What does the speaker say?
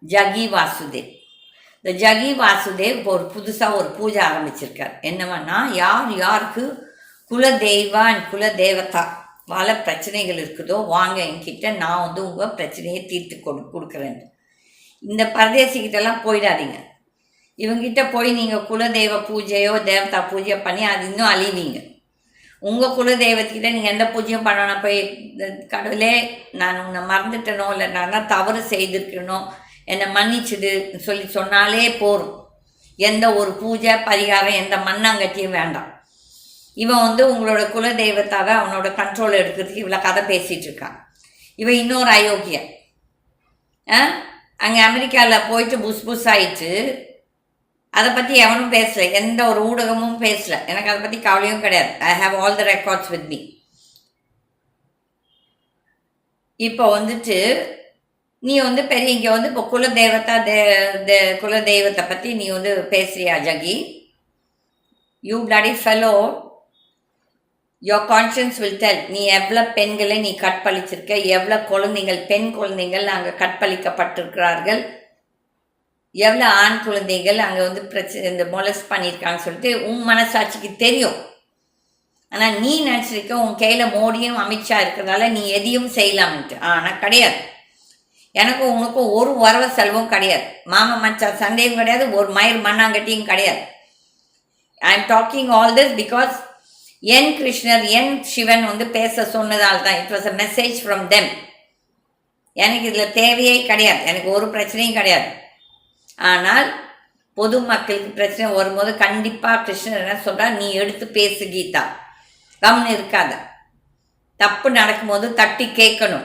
ஜகி வாசுதேவ். இந்த ஜகி வாசுதேவ் இப்போ ஒரு புதுசாக ஒரு பூஜை ஆரம்பிச்சிருக்கார். என்னவன்னா, யார் யாருக்கு குல தெய்வா அண்ட் குல தேவதா பல பிரச்சனைகள் இருக்குதோ வாங்க என்கிட்ட, நான் வந்து உங்கள் பிரச்சனையை தீர்த்து கொடுக்குறேன். இந்த பரதேசிக்கிட்டெல்லாம் போயிடாதீங்க. இவங்கிட்ட போய் நீங்கள் குலதெய்வ பூஜையோ தேவதா பூஜையோ பண்ணி அது இன்னும் அழிவீங்க. உங்கள் குலதெய்வத்துக்கிட்ட நீங்கள் எந்த பூஜையும் பண்ணணும். போய் கடவுளே நான் உன்னை மறந்துட்டனோ இல்லை நான் தான் தவறு செய்திருக்கனோ என்னை மன்னிச்சுடு சொல்லி சொன்னாலே போதும். எந்த ஒரு பூஜை பரிகாரம் எந்த மண்ணாங்கட்டியும் வேண்டாம். இவன் வந்து உங்களோட குலதெய்வத்தாவை அவனோட கண்ட்ரோல் எடுக்கிறதுக்கு இவ்வளோ கதை பேசிகிட்டு இருக்கான். இவன் இன்னொரு அயோக்கியன். அங்கே அமெரிக்காவில் போயிட்டு புஸ் ஆயிடுச்சு. அதை பற்றி எவனும் பேசலை, எந்த ஒரு ஊடகமும் பேசலை. எனக்கு அதை பற்றி கவலையும் கிடையாது. I have all the records with me. இப்போ வந்துட்டு நீ வந்து பெரிய இங்கே வந்து இப்போ குலதெய்வத்தா குலதெய்வத்தை பற்றி நீ வந்து பேசுறியா Jaggi? You bloody fellow, your conscience will tell. நீ எவ்வளோ பெண்களை நீ கற்பழிச்சிருக்க, எவ்வளோ குழந்தைகள் பெண் குழந்தைகள் அங்கே கற்பழிக்கப்பட்டிருக்கிறார்கள், எவ்வளோ ஆண் குழந்தைகள் அங்கே வந்து இந்த மொலஸ்ட் பண்ணியிருக்காங்கன்னு சொல்லிட்டு உன் மனசாட்சிக்கு தெரியும். ஆனால் நீ நினச்சிருக்க உன் கையில் மோடியும் அமித்ஷா இருக்கிறதால நீ எதையும் செய்யலாம்ட்டு. ஆனால் கிடையாது. எனக்கும் உனக்கும் ஒரு வரவு செலவும் கிடையாது. மாமா மச்சா சண்டையும் கிடையாது, ஒரு மயிர் மண்ணாங்கட்டியும் கிடையாது. I am talking all this because என் கிருஷ்ணர் என் சிவன் வந்து பேச சொன்னதால் தான். It was a message from them. எனக்கு இதில் தேவையே கிடையாது, எனக்கு ஒரு பிரச்சனையும் கிடையாது. ஆனால் பொதுமக்களுக்கு பிரச்சனை வரும்போது கண்டிப்பாக கிருஷ்ணர் என்ன சொல்கிறார், நீ எடுத்து பேசு கீதா, கம்னு இருக்காத. தப்பு நடக்கும்போது தட்டி கேட்கணும்.